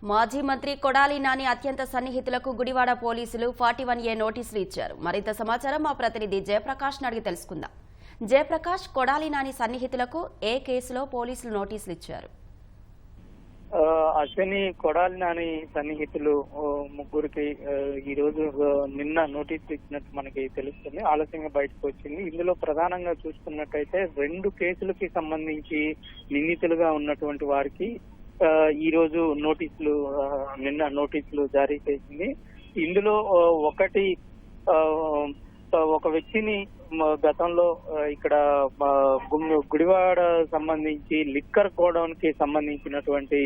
మాజీ మంత్రి కొడాలి నాని అత్యంత సన్నిహితులకు గుడివాడ పోలీసులు 41A నోటీసులు ఇచ్చారు. మరింత సమాచారం మా ప్రతినిధి జయప్రకాష్ అడిగి తెలుసుకుందాం. జయప్రకాష్, కొడాలి నాని సన్నిహితులకు ఏ కేసులో పోలీసులు నోటీసులు ఇచ్చారు? అశ్విని, కొడాలి నాని సన్నిహితులు ముగ్గురికి ఈ రోజు నిన్న నోటీసులు ఇచ్చినట్టు మనకి తెలుస్తుంది. ఆలస్యంగా బయటకు వచ్చింది. ఇందులో ప్రధానంగా చూసుకున్నట్టయితే 2 కేసులకి సంబంధించి నిందితులుగా ఉన్నటువంటి వారికి ఈ రోజు నిన్న నోటీసులు జారీ చేసింది. ఇందులో ఒక వ్యక్తిని గతంలో ఇక్కడ గుడివాడ సంబంధించి లిక్కర్ గోడౌన్ కి సంబంధించినటువంటి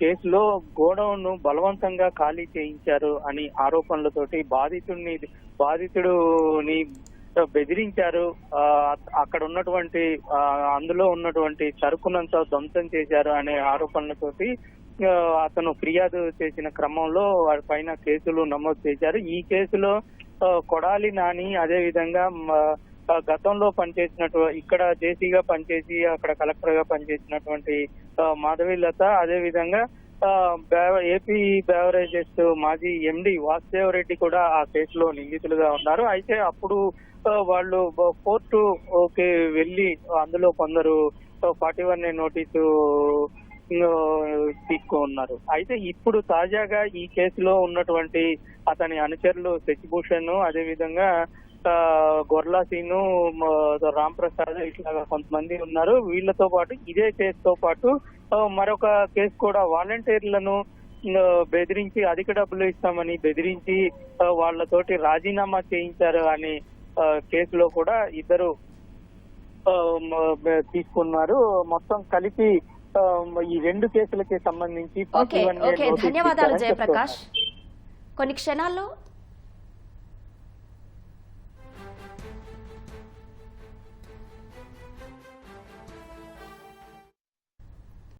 కేసులో గోడౌన్ ను బలవంతంగా ఖాళీ చేయించారు అని ఆరోపణలతోటి బాధితుడిని బెదిరించారు. అక్కడ ఉన్నటువంటి అందులో ఉన్నటువంటి సరుకునంతా ధ్వంసం చేశారు అనే ఆరోపణలతోటి అతను ఫిర్యాదు చేసిన క్రమంలో వారి పైన కేసులు నమోదు చేశారు. ఈ కేసులో కొడాలి నాని, అదే విధంగా గతంలో ఇక్కడ జేసీగా పనిచేసి అక్కడ కలెక్టర్ గా పనిచేసినటువంటి మాధవీలత, అదే విధంగా ఏపీ బెవరేజెస్ మాజీ ఎండి వాసుదేవ్ రెడ్డి కూడా ఆ కేసులో నిందితులుగా ఉన్నారు. అయితే అప్పుడు వాళ్ళు కోర్టుకి వెళ్లి అందులో కొందరు 41A నోటీసు తీసుకున్నారు. అయితే ఇప్పుడు తాజాగా ఈ కేసులో ఉన్నటువంటి అతని అనుచరులు శశిభూషణ్, అదే విధంగా గొర్లాసీను, రామ్ ప్రసాద్ ఇట్లాగా కొంతమంది ఉన్నారు. వీళ్లతో పాటు ఇదే కేసుతో పాటు మరొక కేసు కూడా వాలంటీర్లను బెదిరించి అధిక డబ్బులు ఇస్తామని బెదిరించి వాళ్లతోటి రాజీనామా చేయించారు అని కేసులో కూడా ఇద్దరు తీసుకున్నారు. మొత్తం కలిపి ఈ 2 కేసులకి సంబంధించి ధన్యవాదాలు జయప్రకాష్. కొన్ని క్షణాల్లో